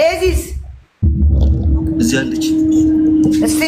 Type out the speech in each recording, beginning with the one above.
ዴዚስ እዚህ አለች። እስቲ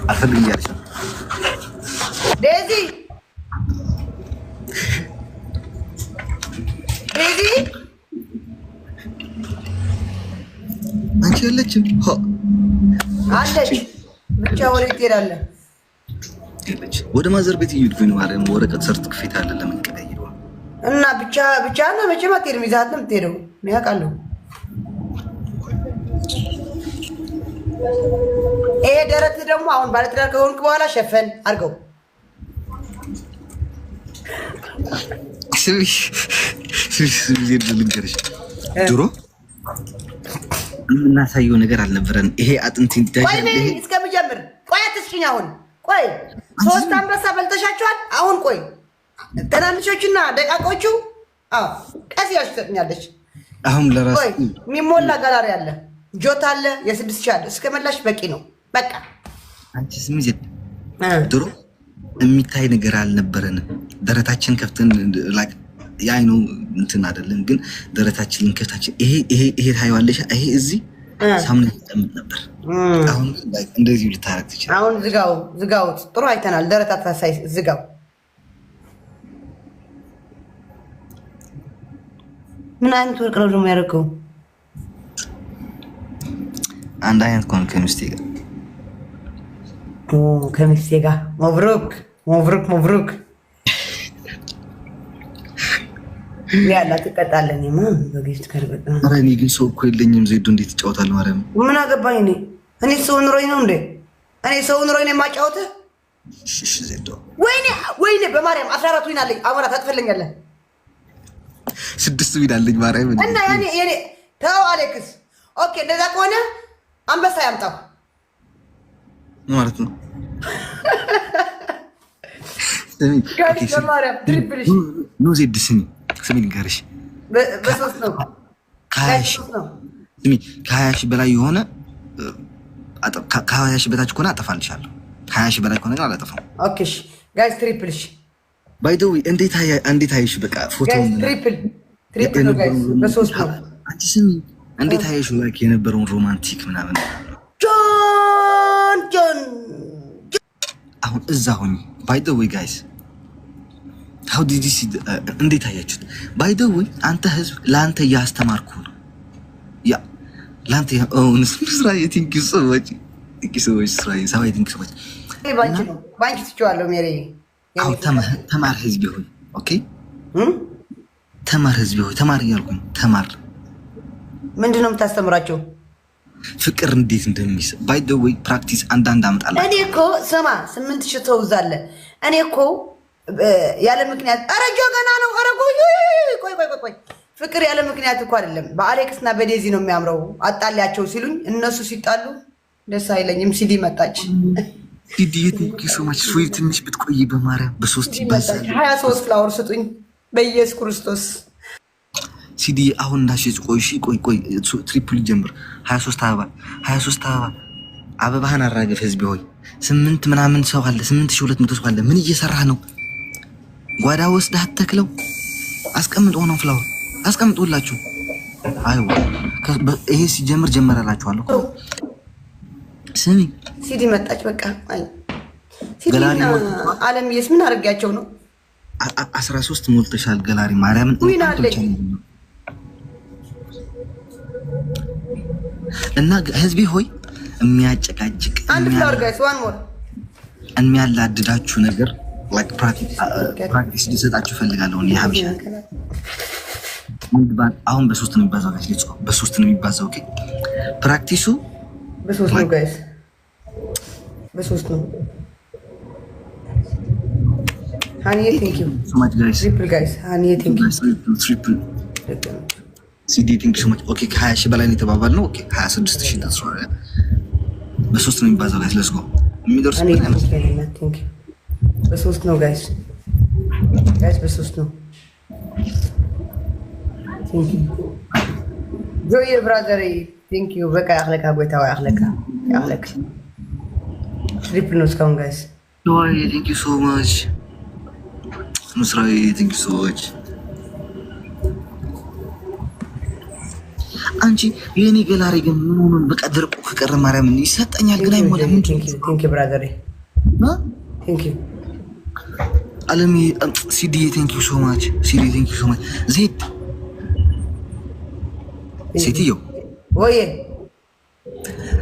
አልፈልግም እያለች ነው ዴዚ ዴዚ አንቺ ያለችም አለች ብቻ ወሬት ትሄዳለህ ያለች ወደ ማዘር ቤት እየሄድኩኝ ነው። ማርያም ወረቀት ሰርቲፊኬት አለ ለምን ቀይረው እና ብቻ እና መቼም አትሄድም። ይዘሀት ነው የምትሄደው። እኔ አውቃለሁ። ይሄ ደረት ደግሞ አሁን ባለትዳር ከሆንክ በኋላ ሸፈን አድርገው። ልንገርሽ ድሮ የምናሳየው ነገር አልነበረን። ይሄ አጥንት ቆይ ነይ እስከምጀምር ቆይ አትስጭኝ። አሁን ቆይ 3 አንበሳ በልተሻቸዋል። አሁን ቆይ ትናንሾቹና ደቃቆቹ ቀስ ያልሽ ትሰጥኛለች። አሁን ለራስ የሚሞላ ጋላሪ አለ፣ ጆታ አለ፣ የ6 ሺህ አለ። እስከመላሽ በቂ ነው። በቃ አንቺ ስሚ ዜድ ድሮ የሚታይ ነገር አልነበረንም። ደረታችን ከፍተን ላይክ ያይኑ እንትን አይደለም ግን ደረታችንን ከፍታችን ይሄ ታይዋለሽ። ይሄ እዚህ ሳምንት ተቀምጥ ነበር። አሁን እንደዚህ ልታረግ ትችላለህ። አሁን ዝጋው ጥሩ አይተናል። ደረታ ታሳይ ዝጋው። ምን አይነት ወርቅ ነው ደግሞ ያደረገው? አንድ አይነት ከሚስቴ ጋር ከሚስቴ ጋር መብሩክ ያላ ትቀጣለህ። እኔማ በጊፍት ከርበጣ ኧረ እኔ ግን ሰው እኮ የለኝም። ዜዶ እንዴት ትጫወታለህ? ማርያም ምን አገባኝ? እኔ ሰው ኑሮኝ ነው እንዴ? እኔ ሰው ኑሮኝ ነው የማጫወትህ? እሺ ዜዶ ወይኔ በማርያም 14 ዊን አለኝ። አሞራ ታጥፈልኛለህ? 6 ዊን አለኝ ማርያም እና ያኔ ተው አሌክስ። ኦኬ እንደዛ ከሆነ አንበሳ ያምጣው ማለት ነው። ኖ ዜድ ስሚ ልንገርሽ በሶስት ነው ከ20 ሺህ በላይ የሆነ ከ20 ሺህ በታች ከሆነ አጠፋልሻለሁ። 20 ሺህ በላይ ከሆነ ግን አላጠፋም። ኦኬ ጋይስ ትሪፕል እሺ ባይ ዘ ዌይ እንዴት አየሽ? በቃ ፎቶ ትሪፕል ነው ጋይስ በሶስት ነው። አንቺ ስሚ እንዴት አየሽ? ላይክ የነበረውን ሮማንቲክ ምናምን ጆን አሁን እዛ ሆኜ ባይ ዘ ዌይ ጋይስ how did you see እንዴት አያችሁት? ባይ ዘ ዌይ አንተ ህዝብ ለአንተ እያስተማርኩ ነው። ያ ለአንተ ስራ የቲንክ ሰዎች ሰባይ ቲንክ ሰዎች ባንቺ ትችዋለሁ። ሜሪ አው ተማር ህዝብ ሆይ ኦኬ ተማር ህዝብ ሆይ ተማር እያልኩኝ ተማር። ምንድን ነው የምታስተምራቸው? ፍቅር እንዴት እንደሚስብ ባይ ዘ ዌይ ፕራክቲስ አንዳንድ አመጣለሁ። እኔ እኮ ስማ 8000 ተውዛለ። እኔ እኮ ያለ ምክንያት አረጆ ገና ነው። አረጎ ቆይ ፍቅር ያለ ምክንያት እኮ አይደለም። በአሌክስ እና በዴዚ ነው የሚያምረው። አጣሊያቸው ሲሉኝ እነሱ ሲጣሉ ደስ አይለኝም። ሲዲ መጣች። ሲዲ ቴንክ ዩ ሶ ማች ስዊት ትንሽ ብትቆይ በማርያም በሶስት ይባዛል። 23 ፍላወር ስጡኝ በኢየሱስ ክርስቶስ። ሲዲ አሁን እንዳሽጽ ቆይ ትሪፕል ጀምር 23 አበባህን አራገፍ ህዝብ ሆይ 8 ምናምን ሰው አለ 8200 ሰው አለ። ምን እየሰራህ ነው? ጓዳ ወስደህ አትተክለው። አስቀምጥ ሆነው ፍላወር አስቀምጡላችሁ። አይዋ ይሄ ሲጀምር ጀመራላችኋለሁ። ስሚ ሲዲ መጣች። በቃ አይ ገላሪ አለምዬስ ምን አድርጋቸው ነው? 13 ሞልተሻል ገላሪ ማርያምን እና ህዝቤ ሆይ የሚያጨቃጭቅ አንድ ፍላወር ጋይስ ዋን ሞር የሚያላድዳችሁ ነገር ላይክ ፕራክቲስ ሊሰጣችሁ ፈልጋለሁ። እኔ ሀብሻ አሁን በሶስት ነው የሚባዛው ጋይስ። ሌትስ ጎ በሶስት ነው የሚባዛው። ኦኬ ፕራክቲሱ በሶስት ነው ጋይስ፣ በሶስት ነው። ሃኒዬ ቴንክ ዩ ሶ ማች ጋይስ። ትሪፕል ጋይስ ሃኒዬ ቴንክ ዩ ትሪፕል ሲዲ ቴንክ ዩ ሶ ማች። ኦኬ ከ20 ሺህ በላይ ነው የተባባልነው። ኦኬ 26000 ተስፋ በሶስት ነው የሚባዛው ጋይስ። ሌትስ ጎ የሚደርስ በሶስት ነው ጋይስ በሶስት ነው። ቴንክ ዩ ጆይ ብራዘር ቴንክ ዩ። በቃ ያخلካ ጎይታው ያخለካ ትሪፕል ነው እስካሁን ጋይስ። ጆይ ቴንክ ዩ ሶ ማች። ምስራዊ ቴንክ ዩ ሶ ማች። አንቺ የኔ ገላሪ ግን ምን ሆኖ በቃ ደርቆ ከቀረ ማርያም ይሰጠኛል ግን አይሞላም። ቴንክ ዩ ብራዘር ቴንክ ዩ አለሚ ሲዲ ቴንክ ዩ ሶ ማች ሲዲ ቴንክ ዩ ሶ ማች ዜድ ሴትዮ ወይ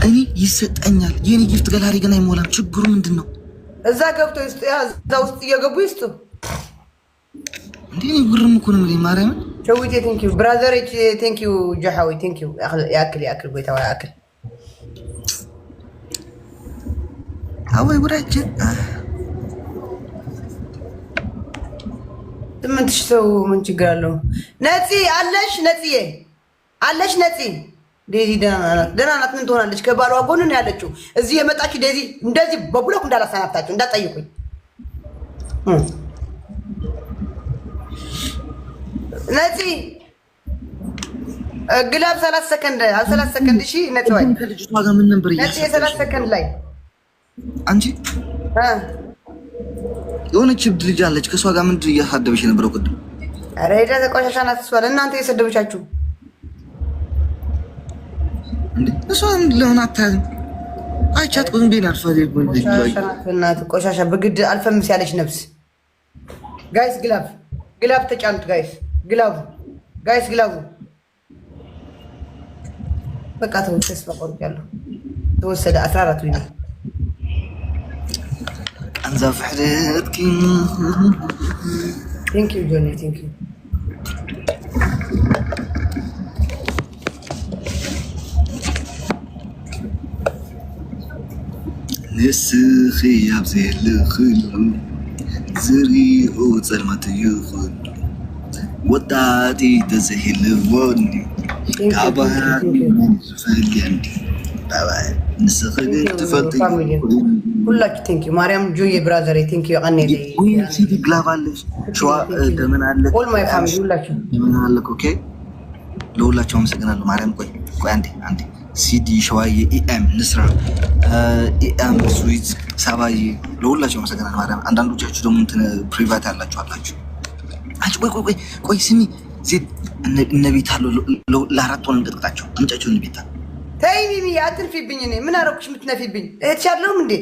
እኔ ይሰጠኛል የኔ ጊፍት ገላሪ ግን አይሞላም። ችግሩ ምንድነው? እዛ ገብቶ ይስጡ እዛ ውስጥ እየገቡ ይስጡ እንዴ እኔ ጉርም እኮ ነው ማለት ማርያም ሸዊቴ ቴንክ ዩ ብራዘር ቴንክ ዩ ጀሃዊ ቴንክ ዩ ያክል ቦይታው ያክል አወይ ወራጅ 8000 ሰው ምን ችግር አለው? ነፂ አለሽ ነፂዬ አለሽ ነፂ ዴዚ ደህና ናት። ምን ትሆናለች? ከባሏ ጎን ነው ያለችው። እዚህ የመጣች ዴዚ እንደዚህ በብሎክ እንዳላሰናብታችሁ እንዳጠይቁኝ። ነፂ ግላብ 30 ሰከንድ 30 ሰከንድ እሺ ነፂ ወይ ከልጅቷ ጋር ምን ነበር ነፂ 30 ሰከንድ ላይ አንቺ የሆነች እብድ ልጅ አለች። ከሷ ጋር ምንድን እያሳደበሽ የነበረው ቅድም? ኧረ ሄዳ ተቆሻሻ ናት እሷ። እናንተ የሰደበቻችሁ እንዴ? እሷ ለምን አታያዝም? አይቻት ቁም ቢና አርፋዴ ጎን እናት ቆሻሻ በግድ አልፈምስ ያለች ነፍስ። ጋይስ ግላብ ተጫኑት ጋይስ ግላቡ በቃ ተስፋ ቆርጫለሁ። ተወሰደ 14 ዊና አንዛ ፍሕደትኪ ቴንክ ዩ ጆኒ ቴንክ ዩ ንስኺ ኣብዘየልኽሉ ዝሪኦ ጸልማት ይኹን ወጣቲ ተዘሂልዎኒ ካባህራኒ ዝፈልየኒ ባባይ ንስኺ ግን ትፈልጥ ሁላችሁ ቴንክ ዩ ማርያም ጆዬ ብራዘር ቴንክ ዩ ቀኔ ወይ ሲዲ ግላባለሽ ሸዋ ደመና አለ ኦል ማይ ፋሚሊ ሁላችሁ ደመና አለ። ኦኬ ለሁላችሁ አመሰግናለሁ። ማርያም ቆይ አንዴ ሲዲ ሸዋዬ ኢኤም ንስራ ኢኤም ስዊት ሳባዬ ለሁላችሁ አመሰግናለሁ። ማርያም አንዳንዶቻችሁ ደግሞ እንትን ፕራይቬት ያላችሁ አላችሁ። አንቺ ቆይ ስሚ ዜድ እነ ቤት አለው ለአራት ወር እንቀጥቅጣቸው አምጫቸው እነ ቤት ተይ ሚሚ አትንፊብኝ። እኔ ምን አረኩሽ የምትነፊብኝ? እህትሻለሁም እንዴ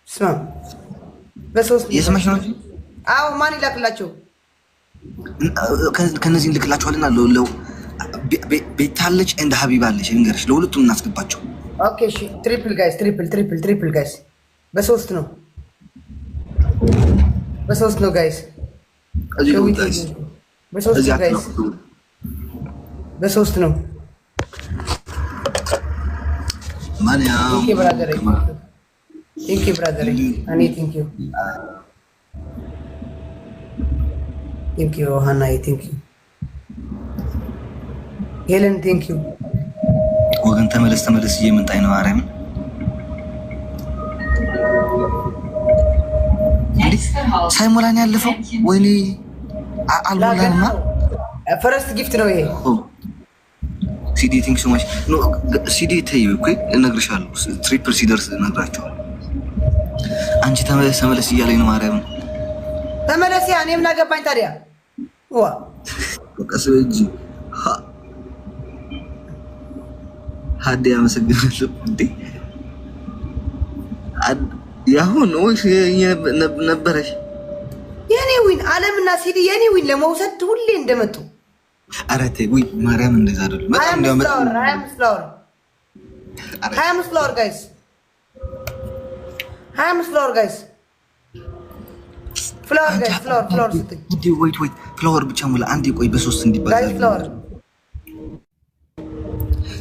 ስማ በሶስት የስማሽ ነው። አዎ ማን ይላክላቸው? ከነዚህ ልክላችኋልና ለው ቤታለች እንደ ሀቢባለች እንገርሽ ለሁለቱም እናስገባቸው። ኦኬ እሺ ትሪፕል ጋይስ በሶስት ነው ጋይስ በሶስት ነው ማንያ ቴንክ ዩ ብራዘር አኔ ቴንክ ዩ ሃናይ ቴንክ ዩ ሄለን ቴንክ ዩ ወገን ተመለስ እየመጣኝ ነው። ማርያም ሳይሞላን ያለፈው ወይኔ አልሞላንማ። ፈረስት ጊፍት ነው ይሄ። ሲዲ ቲንክ ሶ ማች ኖ ሲዲ ተይው እኮ እነግርሻለሁ። ትሪፕል ሲደርስ እነግራቸዋለሁ። አንቺ ተመለስ እያለኝ ነው። ማርያም ተመለስ። ያ እኔ ምን አገባኝ ታዲያ? ዋ በቃ ስለጂ ሀዲ አመሰግናለሁ። እንዴ ያሁን ወይስ ነበረሽ? የኔ ዊን አለምና ሲዲ የኔ ዊን ለመውሰድ ሁሌ እንደመጡ ኧረ ተይ ወይ ማርያም እንደዛ አይደለም። በጣም እንደው 25 ፍላወር ጋይስ 25 ፍላወር ጋይስ ፍላወር ስትይ ወይት ፍላወር ብቻ ሙላ አንዴ ቆይ በሶስት እንዲባዛ ጋይስ ፍላወር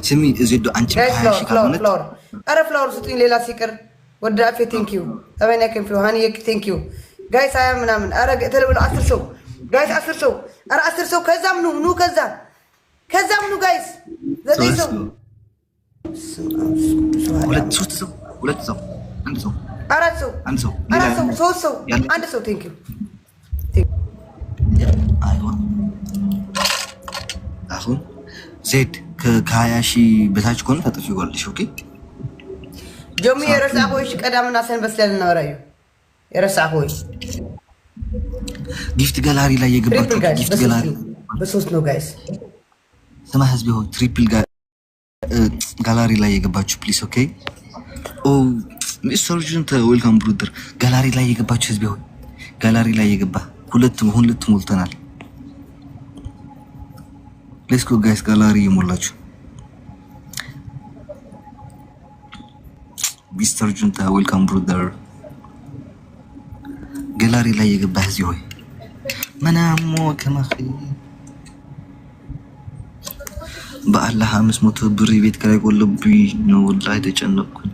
ስሚ እዚዶ አንቺ ጋይስ ፍላወር ኧረ ፍላወር ስትይ ሌላ ሲቀር ወደ አፌ ቴንክ ዩ አበና ከንፊ ሃኒዬ ቴንክ ዩ ጋይስ አያ ምናምን ኧረ ተለብሎ 10 ሰው ጋይስ 10 ሰው ኧረ 10 ሰው ከዛም ኑ ከዛም ኑ ጋይስ 9 ሰው ሁለት ሰው አንድ ሰው አራት ሰው ሶስት ሰው አንድ ሰው ቴንክ ዩ አይዋ አሁን ዜድ ከ20 ሺህ በታች ከሆነ ታጥፊዋለሽ። ኦኬ ጆሚ የረሳቆሽ ቀዳምና ሰንበስ ላይ እናወራዩ የረሳቆሽ ጊፍት ጋላሪ ላይ የገባችሁ ጊፍት ጋላሪ በሶስት ነው ጋይስ ስማ ህዝብ ሆይ ትሪፕል ጋላሪ ላይ የገባችሁ ፕሊስ ኦኬ። ኦ ሚስተር ጁንታ ዌልካም ብሩደር። ጋላሪ ላይ የገባችሁ ህዝብ ሆይ ጋላሪ ላይ የገባ ሁለት ሞልተናል። ሌትስ ጎ ጋይስ ጋላሪ የሞላችሁ ሚስተር ጁንታ ዌልካም ብሩደር። ጋላሪ ላይ የገባ ህዝብ ሆይ መናሞ ከማኺ በአላህ 500 ብር ቤት ከላይ ቆለብኝ ነው ወላሂ ተጨነቅኩኝ።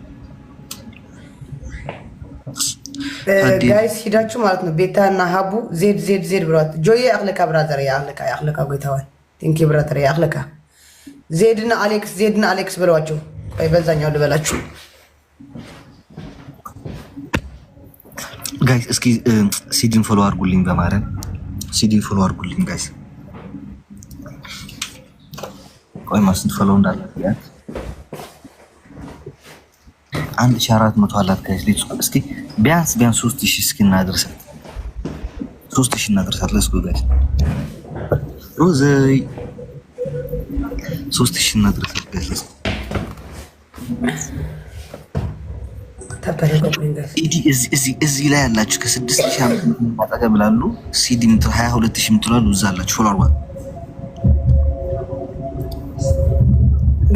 ጋይስ ሂዳችሁ ማለት ነው ቤታና ሀቡ ዜድ ብሏት ጆዬ አኽለካ ብራዘር አኽለካ ጎይታዋል ቲንኪ ብራዘር አኽለካ ዜድና አሌክስ ብለዋቸው በዛኛው ልበላችሁ ጋይስ። እስኪ ሲዲን ፎሎ አድርጉልኝ በማረም ሲዲን ፎሎ አድርጉልኝ ጋይስ። ቆይ ማስንት ፎሎ እንዳለ ያ 1400 አላት ጋይስ። እስኪ ቢያንስ 3000 እስኪ እናድርሳት 3000 እናድርሳት። ለስጎ ጋይስ ሮዘይ 3000 እናድርሳት ጋይስ። እዚህ ላይ ያላችሁ ከ6000 አጠገብ ላሉ ሲዲ 22000 ምትላሉ እዛ አላችሁ ፎሎ አድርጓት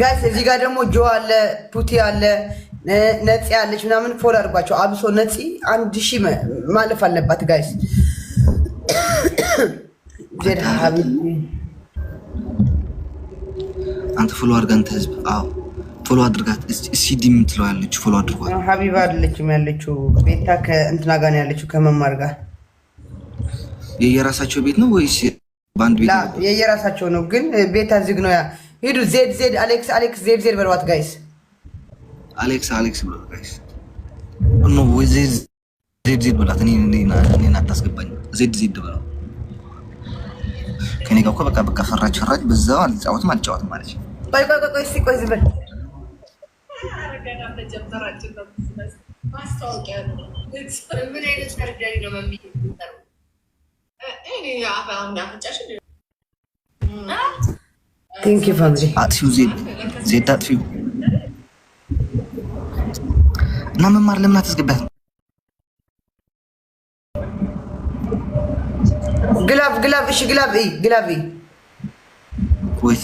ጋይስ። እዚህ ጋር ደግሞ ጆ አለ ፑቲ አለ ነፂ ያለች ምናምን ፎሎ አድርጓቸው። አብሶ ነፂ 1000 ማለፍ አለባት ጋይስ። ዜድ ሀቢብ አንተ ፎሎ አድርጋ አንተ ህዝብ። አዎ ፎሎ አድርጋት። ሲዲ የምትለው ያለችው ፎሎ አድርጓት። ሀቢባ አይደለችም ያለችው ቤታ ከእንትና ጋር ነው ያለችው ከመማር ጋር። የየራሳቸው ቤት ነው ወይስ ባንድ ቤት ነው? የየራሳቸው ነው ግን ቤታ ዝግ ነው። ያ ሂዱ ዜድ አሌክስ ዜድ በሏት ጋይስ። አሌክስ ብሎ ጋይስ ኖ ወይ ዜድ ብላት። እኔ አታስገባኝ። ዜድ ብለው ከኔ ጋር እኮ በቃ ፈራች በዛው አልጫወትም ማለት ነው። ቆይ እስቲ ቆይ ዝም በል ቴንክ ዩ ፋሚሊ። አጥፊው ዜድ አጥፊው እና መማር ለምን አታስገባት? ግላብ እሺ ግላብ ወይት